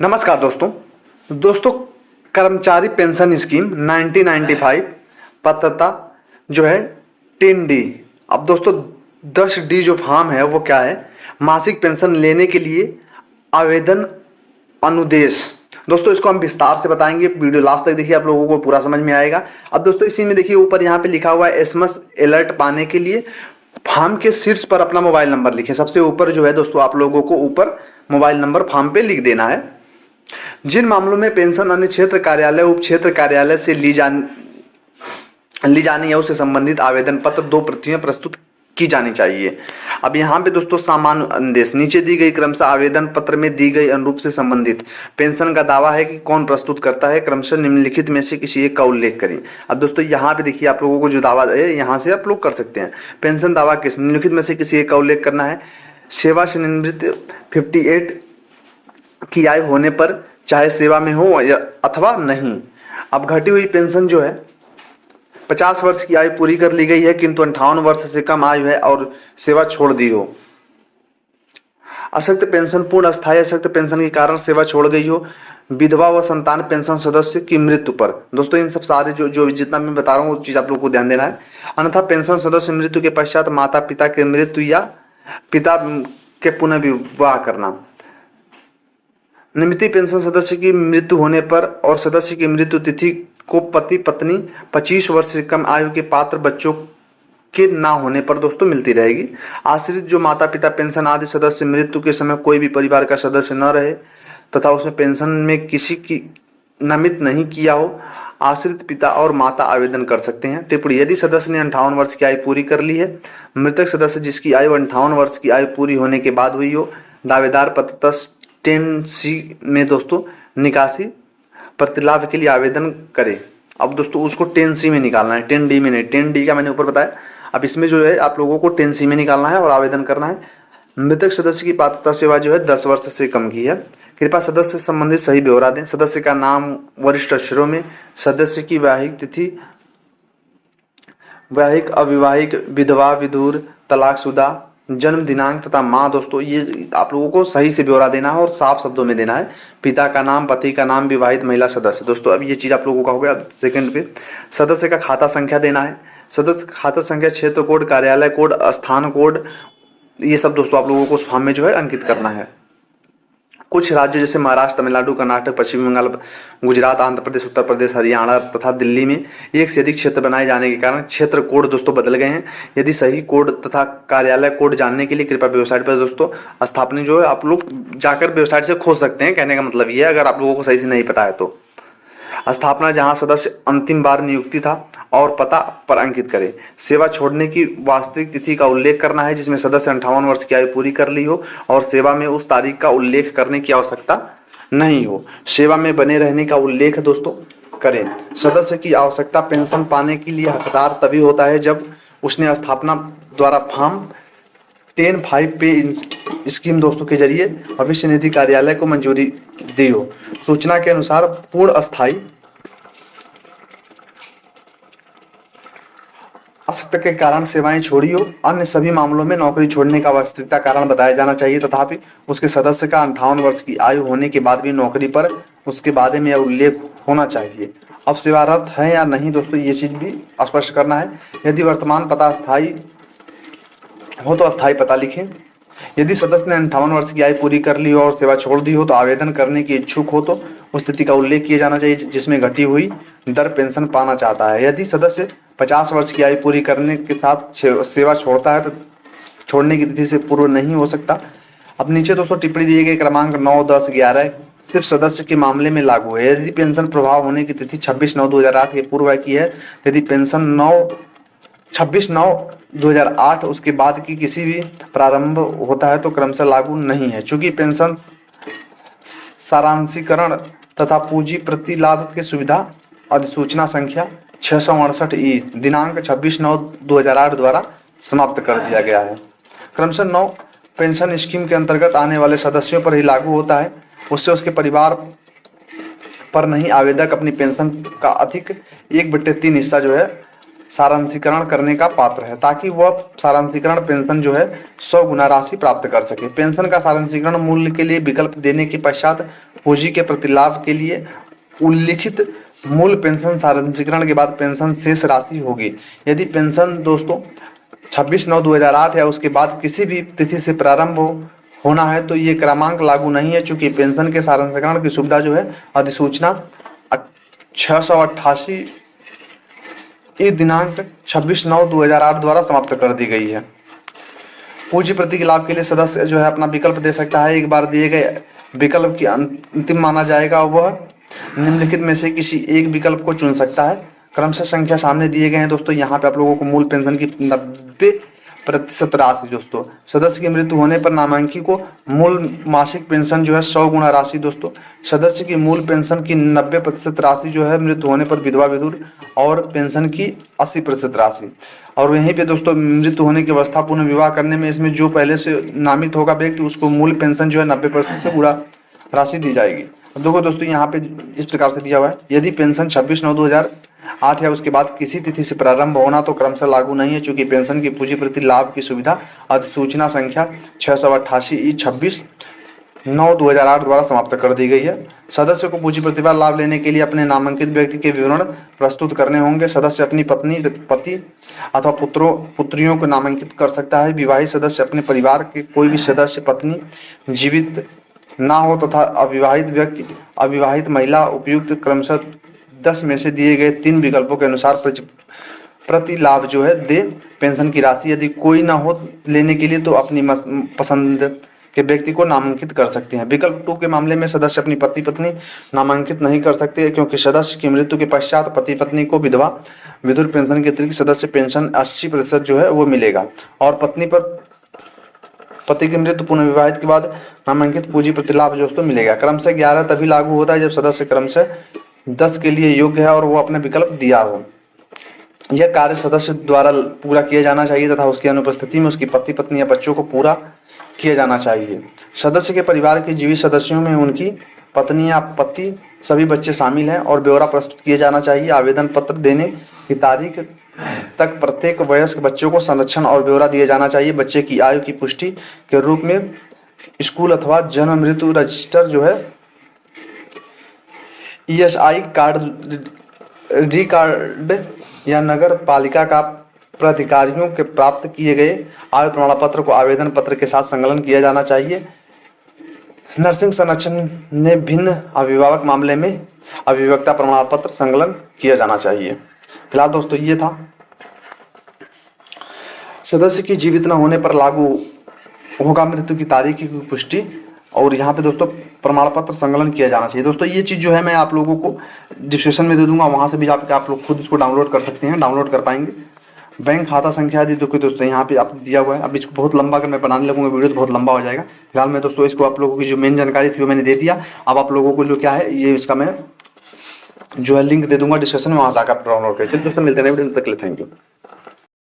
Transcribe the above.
नमस्कार दोस्तों कर्मचारी पेंशन स्कीम 1995 पात्रता जो है 10D। अब दोस्तों 10D जो फॉर्म है वो क्या है? मासिक पेंशन लेने के लिए आवेदन अनुदेश। दोस्तों इसको हम विस्तार से बताएंगे, वीडियो लास्ट तक देखिए, आप लोगों को पूरा समझ में आएगा। अब दोस्तों इसी में देखिए ऊपर यहाँ पे लिखा हुआ है एसएमएस अलर्ट पाने के लिए फॉर्म के शीर्ष पर अपना मोबाइल नंबर लिखें। सबसे ऊपर जो है दोस्तों आप लोगों को ऊपर मोबाइल नंबर फॉर्म पे लिख देना है। जिन मामलों में पेंशन अन्य क्षेत्र कार्यालय उप क्षेत्र कार्यालय से ली जानी है उससे संबंधित आवेदन पत्र 2 प्रतियां प्रस्तुत की जानी चाहिए। अब यहाँ पे दोस्तों सामान्य आदेश नीचे दी गई क्रमशः आवेदन पत्र में दी गई अनुरूप से संबंधित पेंशन का दावा है कि कौन प्रस्तुत करता है, क्रमशः निम्नलिखित में से किसी एक का उल्लेख करें। अब दोस्तों यहाँ पे देखिए आप लोगों को जो दावा है यहाँ से आप लोग कर सकते हैं। पेंशन दावा किस निम्नलिखित में से किसी एक का उल्लेख करना है। सेवा से निवृत्त 58 की आयु होने पर चाहे सेवा में हो या अथवा नहीं। अब घटी हुई पेंशन जो है 50 वर्ष की आयु पूरी कर ली गई है किंतु 58 वर्ष से कम आयु है और सेवा छोड़ दी हो। अशक्त पेंशन पूर्ण अस्थायी अशक्त पेंशन के कारण सेवा छोड़ गई हो। विधवा व संतान पेंशन सदस्य की मृत्यु पर। दोस्तों इन सब सारे जो जितना मैं बता रहा हूँ वो चीज आप लोगों को ध्यान देना है। अन्यथा पेंशन सदस्य मृत्यु के पश्चात माता पिता के मृत्यु या पिता के पुनर्विवाह करना। निमित्त पेंशन सदस्य की मृत्यु होने पर और सदस्य की मृत्यु तिथि को पति पत्नी 25 वर्ष से कम आयु के पात्र बच्चों के ना होने पर दोस्तों मिलती रहेगी। आश्रित जो माता पिता पेंशन आदि सदस्य मृत्यु के समय कोई भी परिवार का सदस्य न रहे तथा उसमें पेंशन में किसी की नामित नहीं किया हो, आश्रित पिता और माता आवेदन कर सकते हैं। टिप्पणी, यदि सदस्य ने 58 वर्ष की आयु पूरी कर ली है, मृतक सदस्य जिसकी आयु 58 वर्ष की आयु पूरी होने के बाद हुई हो, दावेदार पत्र 10C में दोस्तों निकासी प्रतिलाभ के लिए आवेदन करे। अब दोस्तों उसको 10C में निकालना है, 10D में नहीं। 10D का मैंने ऊपर बताया, अब इसमें जो है आप लोगों को 10C में निकालना है और आवेदन करना है। मृतक सदस्य की पात्रता सेवा जो है 10 वर्ष से कम की है। कृपया सदस्य से संबंधित सही ब्यौरा दें। सदस्य का नाम वरिष्ठ अक्षरों में, सदस्य की वैवाहिक तिथि, वैवाहिक अविवाहिक, विधवा विधुर, तलाकशुदा, जन्म दिनांक तथा माँ। दोस्तों ये आप लोगों को सही से ब्यौरा देना है और साफ शब्दों में देना है। पिता का नाम, पति का नाम, विवाहित महिला सदस्य। दोस्तों अब ये चीज आप लोगों का हो गया। सेकंड पे सदस्य का खाता संख्या देना है। सदस्य खाता संख्या, क्षेत्र कोड, कार्यालय कोड, स्थान कोड, ये सब दोस्तों आप लोगों को उस फॉर्म में जो है अंकित करना है। कुछ राज्यों जैसे महाराष्ट्र, तमिलनाडु, कर्नाटक, पश्चिम बंगाल, गुजरात, आंध्र प्रदेश, उत्तर प्रदेश, हरियाणा तथा दिल्ली में एक से अधिक क्षेत्र बनाए जाने के कारण क्षेत्र कोड दोस्तों बदल गए हैं। यदि सही कोड तथा कार्यालय कोड जानने के लिए कृपया वेबसाइट पर दोस्तों स्थापना जो है आप लोग जाकर वेबसाइट से खोज सकते हैं। कहने का मतलब ये है अगर आप लोगों को सही से नहीं पता है तो। स्थापना जहां सदस्य अंतिम बार नियुक्ति था और पता पर अंकित करें। सेवा छोड़ने की वास्तविक तिथि का उल्लेख करना है जिसमें सदस्य 58 वर्ष की आयु पूरी कर ली हो और सेवा में उस तारीख का उल्लेख करने की आवश्यकता नहीं हो। सेवा में बने रहने का उल्लेख दोस्तों करें। सदस्य की आवश्यकता पेंशन पाने के लिए हकदार तभी होता है जब उसने स्थापना द्वारा फॉर्म 10(5) पे स्कीम दोस्तों के जरिए भविष्य निधि कार्यालय को मंजूरी दी हो। सूचना के अनुसार पूर्ण अस्थायी अशक्त के कारण सेवाएं छोड़ी हो। अन्य सभी मामलों में नौकरी छोड़ने का वास्तविकता कारण बताया जाना चाहिए। तथापि उसके सदस्य का 58 वर्ष की आयु होने के बाद भी नौकरी पर उसके बारे में उल्लेख होना चाहिए। अब सेवारत है या नहीं दोस्तों ये चीज भी स्पष्ट करना है। यदि वर्तमान पता अस्थायी हो तो अस्थायी पता लिखें। यदि सदस्य ने 58 वर्ष की आयु पूरी कर ली हो और सेवा छोड़ दी हो तो आवेदन करने की इच्छुक हो तो उस स्थिति का उल्लेख किया जाना चाहिए जिसमें घटी हुई दर पेंशन पाना चाहता है। यदि सदस्य 50 वर्ष की आयु पूरी करने के साथ सेवा छोड़ता है तो छोड़ने की तिथि से पूर्व नहीं हो सकता। अब नीचे दोस्तों टिप्पणी दिए गए क्रमांक 9, 10, 11 सिर्फ सदस्य के मामले में लागू है। यदि पेंशन प्रभाव होने की तिथि 26/9/2008 के पूर्व की है, यदि पेंशन 26/9/2008 उसके बाद की किसी भी प्रारंभ होता है तो क्रमशः लागू नहीं है। चूंकि पेंशन सारांशीकरण तथा पूंजी प्रतिलाभ की सुविधा अधिसूचना संख्या 668E दिनांक 26/9/2008 द्वारा समाप्त कर दिया गया है। क्रमशः 9 पेंशन स्कीम के अंतर्गत आने वाले सदस्यों पर ही लागू होता है। उससे उसके परिवार पर नहीं। आवेदक अपनी पेंशन का अधिक 1/3 हिस्सा जो है सारांशीकरण करने का पात्र है ताकि वह सारांशीकरण पेंशन जो है 100 गुना राशि प्राप्त कर सके। पेंशन का सारांशीकरण मूल्य के लिए विकल्प देने के पश्चात पूंजी के प्रतिलाभ के लिए उल्लिखित मूल पेंशन सारांशीकरण के बाद पेंशन शेष राशि होगी। यदि पेंशन दोस्तों 26/9/2008 या उसके बाद किसी भी तिथि से प्रारंभ होना है तो ये क्रमांक लागू नहीं है, चूंकि पेंशन के सारांशीकरण की सुविधा जो है अधिसूचना 688 दिनांक 26/9/2008 द्वारा समाप्त कर दी गई है। पूंजी प्रति के लाभ के लिए सदस्य जो है अपना विकल्प दे सकता है। एक बार दिए गए विकल्प की अंतिम माना जाएगा, वह निम्नलिखित में से किसी एक विकल्प को चुन सकता है। क्रमशः संख्या सामने दिए गए हैं दोस्तों। यहाँ पे आप लोगों को मूल पेंशन की 90% राशि दोस्तों, सदस्य की मृत्यु होने पर नामांकी को मूल मासिक पेंशन जो है 100 गुना राशि दोस्तों, सदस्य की मूल पेंशन की 90% राशि जो है मृत्यु होने पर विधवा विधुर और पेंशन की 80% राशि। और वहीं पे दोस्तों मृत्यु होने की अवस्था पुनः विवाह करने में इसमें जो पहले से नामित होगा व्यक्ति उसको मूल पेंशन जो है 90% से गुणा राशि दी जाएगी। अब देखो दोस्तों यहाँ पे इस प्रकार से दिया हुआ है, यदि पेंशन 26/9/2008 या उसके बाद किसी तिथि से प्रारंभ होना तो क्रमशः लागू नहीं है, चूंकि पेंशन की पूंजी प्रति लाभ की सुविधा अधिसूचना संख्या 688/26/9/2008 द्वारा समाप्त कर दी गई है। सदस्य को पूंजी प्रतिभा लाभ लेने के लिए अपने नामांकित व्यक्ति के विवरण प्रस्तुत करने होंगे। सदस्य अपनी पत्नी, पति अथवा पुत्रियों को नामांकित कर सकता है। विवाहित सदस्य अपने परिवार के कोई भी सदस्य पत्नी जीवित ना हो तथा अविवाहित व्यक्ति, अविवाहित महिला उपयुक्त क्रमशः 10 में से दिए गए 3 विकल्पों के अनुसार प्रति लाभ जो है दे पेंशन की राशि। यदि कोई ना हो लेने के लिए तो अपनी पसंद के व्यक्ति को नामांकित कर सकते हैं। विकल्प 2 के मामले में सदस्य अपनी पत्नी नामांकित नहीं कर सकते, क्योंकि सदस्य की मृत्यु के पश्चात पति पत्नी को विधवा विधुर पेंशन के अतिरिक्त सदस्य पेंशन 80% जो है वो मिलेगा। और पत्नी पर पति की मृत्यु पुनः विवाहित के बाद नामांकित पूंजी प्रतिलाभ दोस्तों मिलेगा। क्रमशः 11 तभी लागू होता है जब सदस्य क्रमशः 10 के लिए योग्य है और वो अपने विकल्प दिया हो। यह कार्य सदस्य द्वारा पूरा किया जाना चाहिए तथा उसकी अनुपस्थिति में उसकी पति पत्नी या बच्चों को पूरा किया जाना चाहिए। सदस्य के परिवार के जीवित सदस्यों में उनकी पत्नी या पति सभी बच्चे शामिल हैं और ब्यौरा प्रस्तुत किया जाना चाहिए। आवेदन पत्र देने की तारीख तक प्रत्येक वयस्क बच्चों को संरक्षण और ब्यौरा दिया जाना चाहिए। बच्चे की आयु की पुष्टि के रूप में स्कूल अथवा जन्म मृत्यु रजिस्टर जो है ESI कार्ड, डी कार्ड या नगर पालिका का प्राधिकारियों के प्राप्त किए गए आयु प्रमाण पत्र को आवेदन पत्र के साथ संलग्न किया जाना चाहिए। नर्सिंग संरक्षण ने भिन्न अभिभावक मामले में अभिभावकता प्रमाण पत्र संलग्न किया जाना चाहिए। फिलहाल दोस्तों ये था सदस्य की जीवित न होने पर लागू होगा मृत्यु की तारीख की पुष्टि, और यहाँ पे दोस्तों प्रमाण पत्र संकलन किया जाना चाहिए। दोस्तों ये चीज़ जो है मैं आप लोगों को डिस्क्रिप्शन में दे दूंगा, वहाँ से भी जाकर आप लोग खुद इसको डाउनलोड कर सकते हैं, डाउनलोड कर पाएंगे। बैंक खाता संख्या आदि दोस्तों यहाँ पे आप दिया हुआ है। अब इसको बहुत लंबा अगर मैं बनाने लगूंगा वीडियो तो बहुत लंबा हो जाएगा। फिलहाल मैं दोस्तों इसको आप लोगों की जो मेन जानकारी थी वो मैंने दे दिया। अब आप लोगों को जो क्या है ये इसका मैं जो है लिंक दे दूंगा डिस्क्रिप्शन में, वहाँ से आकर डाउनलोड करें। चलिए दोस्तों मिलते हैं वीडियो, तक के लिए थैंक यू।